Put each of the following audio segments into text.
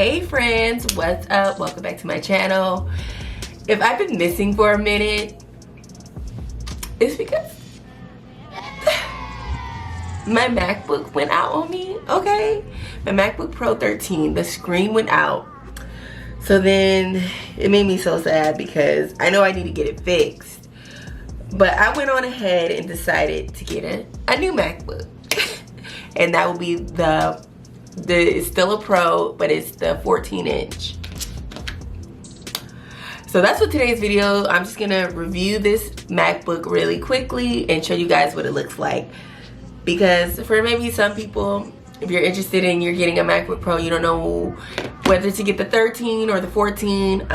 Hey friends, what's up? Welcome back to my channel. If I've been missing for a minute, it's because my MacBook went out on me, okay? My MacBook Pro 13, the screen went out. So then it made me so sad because I know I need to get it fixed. But I went on ahead and decided to get a new MacBook. And that will be it's still a Pro, but it's the 14-inch. So that's what today's video. I'm just gonna review this MacBook really quickly and show you guys what it looks like. Because for maybe some people, if you're interested in you're getting a MacBook Pro, you don't know whether to get the 13 or the 14.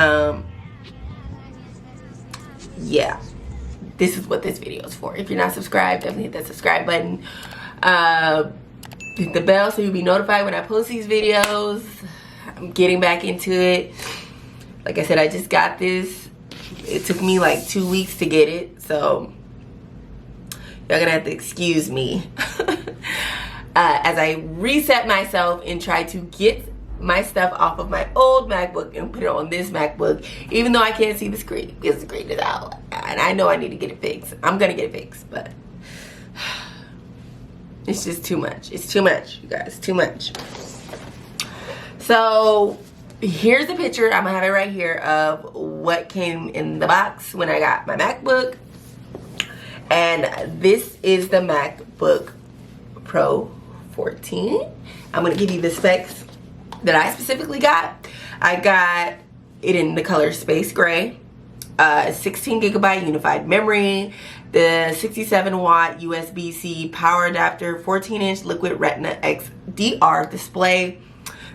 Yeah, this is what this video is for. If you're not subscribed, definitely hit that subscribe button. Hit the bell so you'll be notified when I post these videos. I'm getting back into it. Like I said, I just got this. It took me like 2 weeks to get it, so y'all gonna have to excuse me as I reset myself and try to get my stuff off of my old MacBook and put it on this MacBook, even though I can't see the screen because the screen is out and I know I need to get it fixed. I'm gonna get it fixed, but it's just too much. It's too much, you guys, too much. So here's a picture, I'm gonna have it right here, of what came in the box when I got my MacBook. And this is the MacBook Pro 14. I'm gonna give you the specs that I specifically got. I got it in the color Space Gray, 16 gigabyte unified memory, the 67 watt USB-C power adapter, 14-inch liquid Retina XDR display,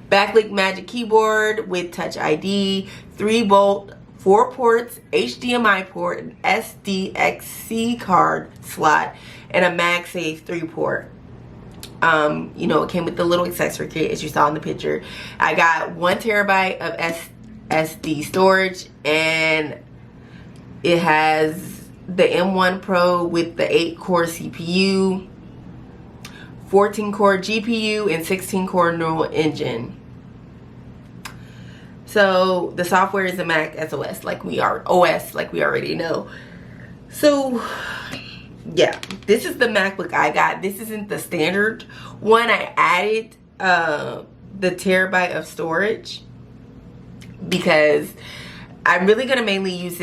backlit Magic Keyboard with Touch ID, 3-volt, 4 ports, HDMI port, an SDXC card slot, and a MagSafe 3-port. You know, it came with the little accessory kit as you saw in the picture. I got 1 terabyte of SSD storage, and it has the M1 Pro with the 8-core CPU, 14-core GPU, and 16-core neural engine. So the software is the Mac OS, like we already know. So yeah, this is the MacBook I got. This isn't the standard one. I added the terabyte of storage because I'm really gonna mainly use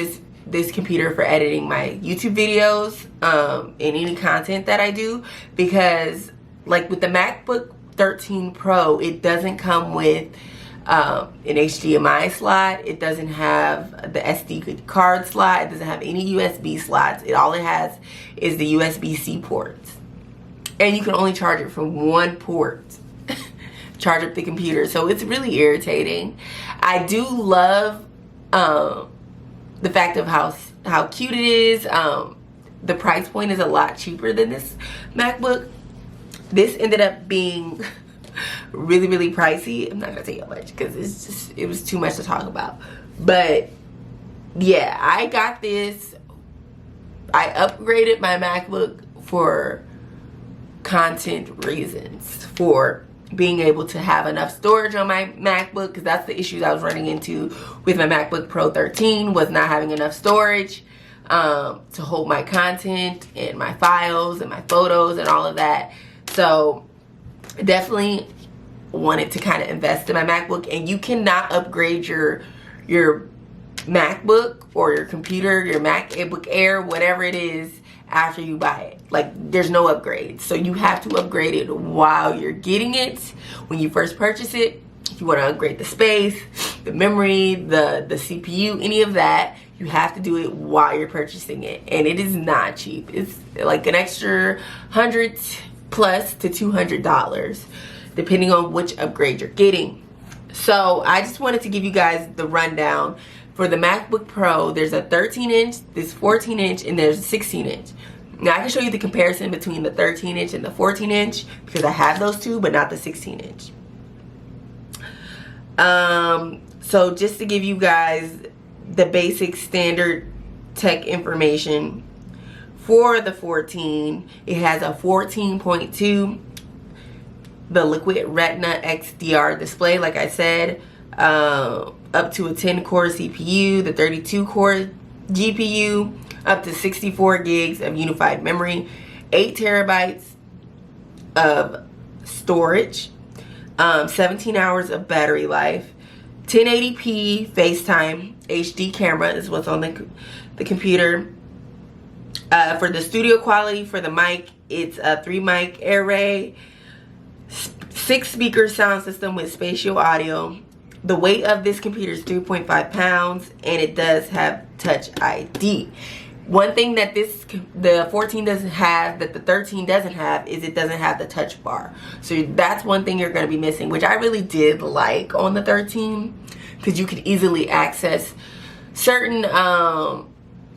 this computer for editing my YouTube videos and any content that I do, because like with the MacBook 13 Pro, it doesn't come with an HDMI slot. It doesn't have the SD card slot. It doesn't have any USB slots. All it has is the USB-C ports, and you can only charge it from one port. Charge up the computer, so it's really irritating. I do love the fact of how cute it is. The price point is a lot cheaper than this MacBook. This ended up being really pricey. I'm not gonna tell you how much because it was too much to talk about. But yeah, I got this. I upgraded my MacBook for content reasons, for being able to have enough storage on my MacBook, because that's the issues I was running into with my MacBook Pro 13, was not having enough storage to hold my content and my files and my photos and all of that. So definitely wanted to kind of invest in my MacBook. And you cannot upgrade your MacBook or your computer, your MacBook Air, whatever it is, after you buy it. Like, there's no upgrade. So you have to upgrade it while you're getting it. When you first purchase it, if you want to upgrade the space, the memory, the CPU, any of that, you have to do it while you're purchasing it. And it is not cheap. It's like an extra $100 plus to $200 depending on which upgrade you're getting. So I just wanted to give you guys the rundown. For the MacBook Pro, there's a 13-inch, there's 14-inch, and there's a 16-inch. Now I can show you the comparison between the 13-inch and the 14-inch because I have those two, but not the 16-inch. So just to give you guys the basic standard tech information, for the 14, it has a 14.2, the liquid Retina XDR display, like I said, up to a 10-core CPU, the 32-core GPU, up to 64 gigs of unified memory, 8 terabytes of storage, 17 hours of battery life, 1080p FaceTime HD camera is what's on the computer. For the studio quality, for the mic, it's a 3-mic array, 6-speaker sound system with spatial audio. The weight of this computer is 3.5 pounds, and it does have Touch ID. One thing that the 14 doesn't have, that the 13 doesn't have, is it doesn't have the touch bar. So that's one thing you're going to be missing, which I really did like on the 13, because you could easily access certain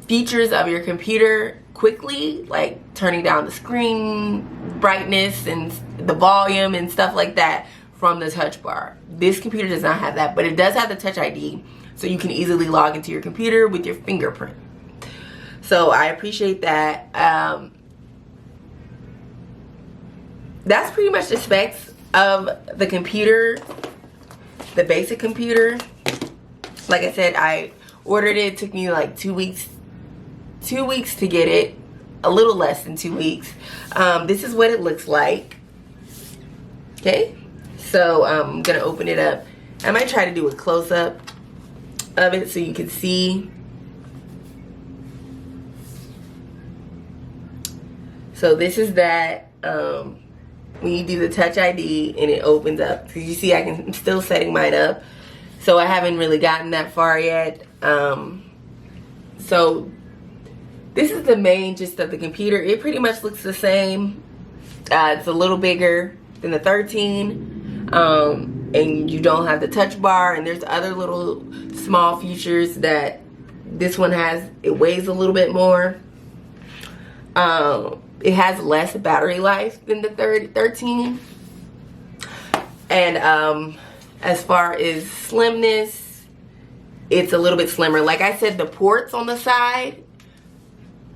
features of your computer quickly, like turning down the screen brightness and the volume and stuff like that from the touch bar. This computer does not have that, but it does have the Touch ID, so you can easily log into your computer with your fingerprint. So I appreciate that. That's pretty much the specs of the computer, the basic computer. Like I said, I ordered it. It took me like 2 weeks to get it, a little less than 2 weeks. This is what it looks like. Okay, so I'm gonna open it up. I might try to do a close-up of it so you can see. So this is that, when you do the Touch ID and it opens up. Because you see I'm still setting mine up. So I haven't really gotten that far yet. So this is the main gist of the computer. It pretty much looks the same. It's a little bigger than the 13. And you don't have the touch bar. And there's other little small features that this one has. It weighs a little bit more. It has less battery life than the 13. And as far as slimness, it's a little bit slimmer. Like I said, the ports on the side,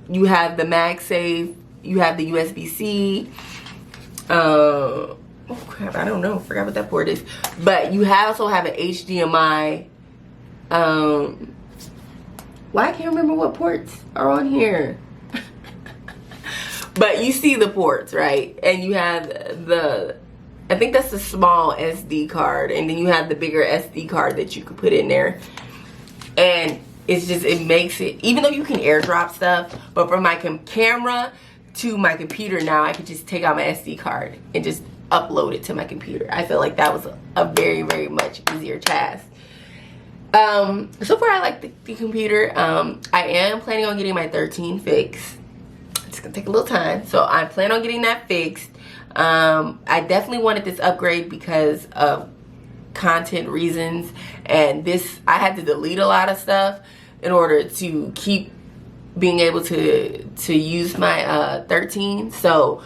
you have the MagSafe, you have the USB-C. Oh crap, I don't know. Forgot what that port is. But you also have an HDMI. Well, I can't remember what ports are on here. But you see the ports, right? And you have I think that's the small SD card. And then you have the bigger SD card that you could put in there. And it's just, it makes it, even though you can airdrop stuff, but from my camera to my computer now, I could just take out my SD card and just upload it to my computer. I feel like that was a very, very much easier task. So far I like the computer. I am planning on getting my 13 fixed. It's gonna take a little time, so I plan on getting that fixed. I definitely wanted this upgrade because of content reasons, and I had to delete a lot of stuff in order to keep being able to use my 13. So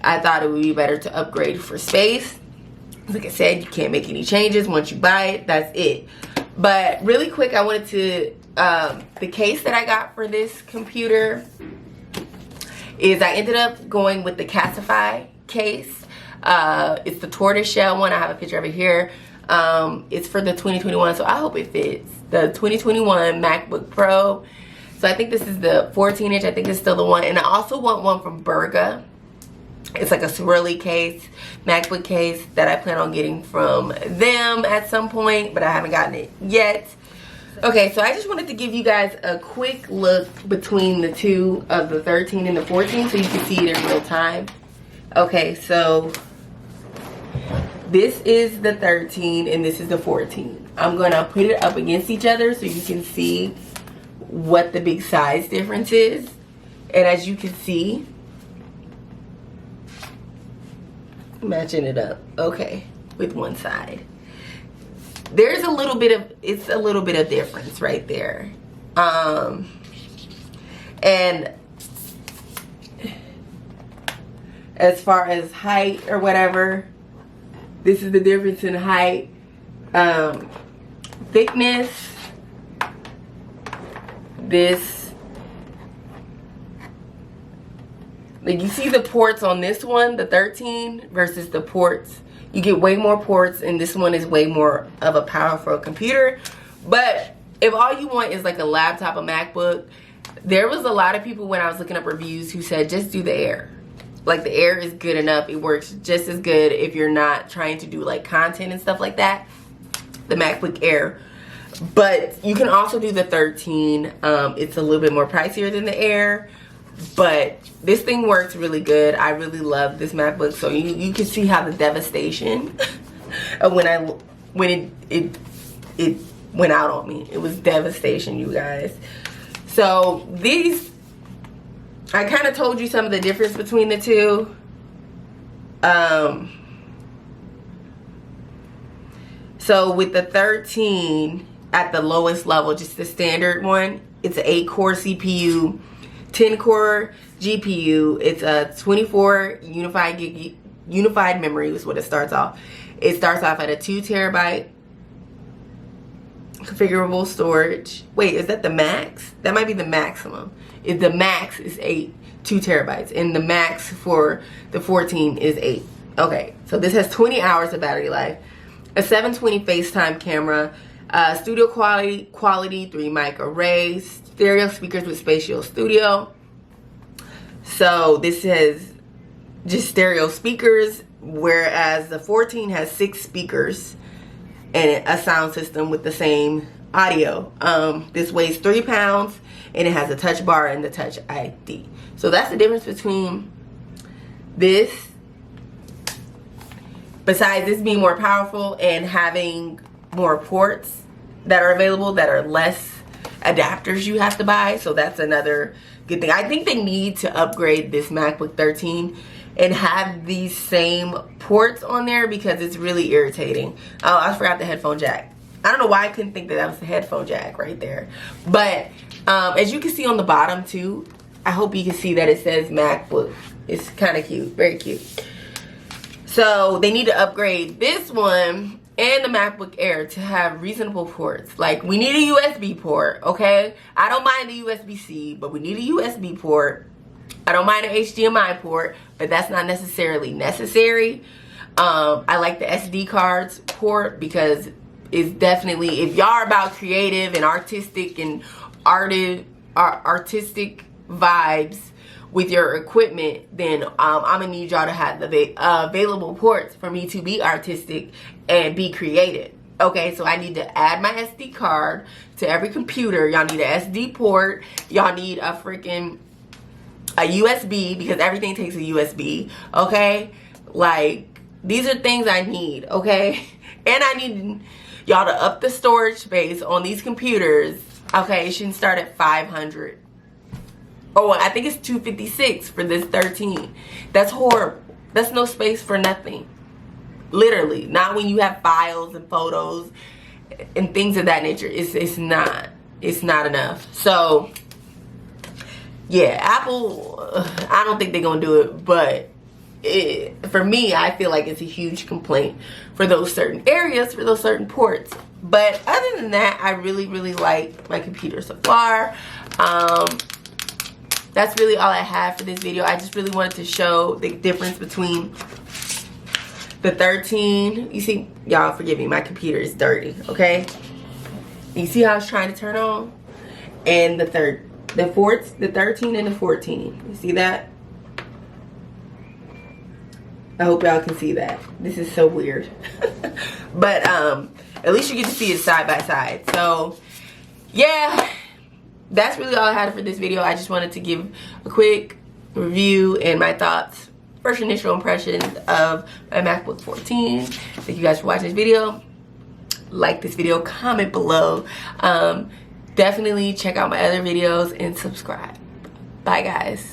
I thought it would be better to upgrade for space. Like I said, you can't make any changes once you buy it. That's it. But really quick, I wanted to the case that I got for this computer is I ended up going with the Casify case. It's the tortoiseshell one. I have a picture of it here. It's for the 2021, so I hope it fits. The 2021 MacBook Pro. So I think this is the 14-inch. I think it's still the one. And I also want one from Berga. It's like a swirly case, MacBook case that I plan on getting from them at some point, but I haven't gotten it yet. Okay, so I just wanted to give you guys a quick look between the two of the 13 and the 14 so you can see it in real time. Okay, so this is the 13 and this is the 14. I'm going to put it up against each other so you can see what the big size difference is. And as you can see, matching it up, okay, with one side. There's a little bit of, it's a little bit of difference right there. And as far as height or whatever, this is the difference in height. Thickness, this, like you see the ports on this one, the 13, versus the ports You get way more ports, and this one is way more of a powerful computer. But if all you want is like a laptop, a MacBook, there was a lot of people when I was looking up reviews who said just do the Air. Like the Air is good enough. It works just as good if you're not trying to do like content and stuff like that. The MacBook Air. But you can also do the 13. It's a little bit more pricier than the Air. But this thing works really good. I really love this MacBook. So you can see how the devastation of when it went out on me. It was devastation, you guys. So these, I kind of told you some of the difference between the two. So with the 13 at the lowest level, just the standard one, it's an 8-core CPU, 10-core GPU. It's a 24 unified memory is what it starts off. It starts off at a 2 terabyte configurable storage. Wait, is that the max? That might be the maximum. If the max is 2 terabytes, and the max for the 14 is 8. Okay, so this has 20 hours of battery life, a 720 FaceTime camera, studio quality 3 mic arrays, stereo speakers with Spatial Studio. So this has just stereo speakers, whereas the 14 has 6 speakers and a sound system with the same audio. This weighs 3 pounds, and it has a touch bar and the Touch ID. So that's the difference between this, besides this being more powerful and having more ports that are available, that are less adapters you have to buy. So that's another good thing. I think they need to upgrade this MacBook 13 and have these same ports on there, because it's really irritating. Oh, I forgot the headphone jack. I don't know why I couldn't think that was the headphone jack right there. But as you can see on the bottom too, I hope you can see that it says MacBook. It's kind of cute, very cute. So they need to upgrade this one and the MacBook Air to have reasonable ports. Like, we need a USB port, okay? I don't mind the USB-C, but we need a USB port. I don't mind an HDMI port, but that's not necessarily necessary. I like the SD cards port, because it's definitely, if y'all are about creative and artistic and artistic vibes with your equipment, then I'm gonna need y'all to have the available ports for me to be artistic and be creative. Okay, so I need to add my SD card to every computer. Y'all need an SD port. Y'all need a freaking USB, because everything takes a USB. Okay, like, these are things I need. Okay, and I need y'all to up the storage space on these computers. Okay, it shouldn't start at 500. Oh, I think it's 256 for this 13. That's horrible. That's no space for nothing. Literally, not when you have files and photos and things of that nature. It's not enough. So yeah, Apple, I don't think they're gonna do it, but for me, I feel like it's a huge complaint for those certain areas, for those certain ports. But other than that, I really like my computer so far. That's really all I have for this video. I just really wanted to show the difference between the 13. You see, y'all forgive me, my computer is dirty, okay? You see how I was trying to turn on? And the 13 and the 14. You see that? I hope y'all can see that. This is so weird. But at least you get to see it side by side. So yeah, that's really all I had for this video. I just wanted to give a quick review and my thoughts, first initial impressions of my MacBook 14. Thank you guys for watching this video. Like this video, comment below. Definitely check out my other videos and subscribe. Bye guys.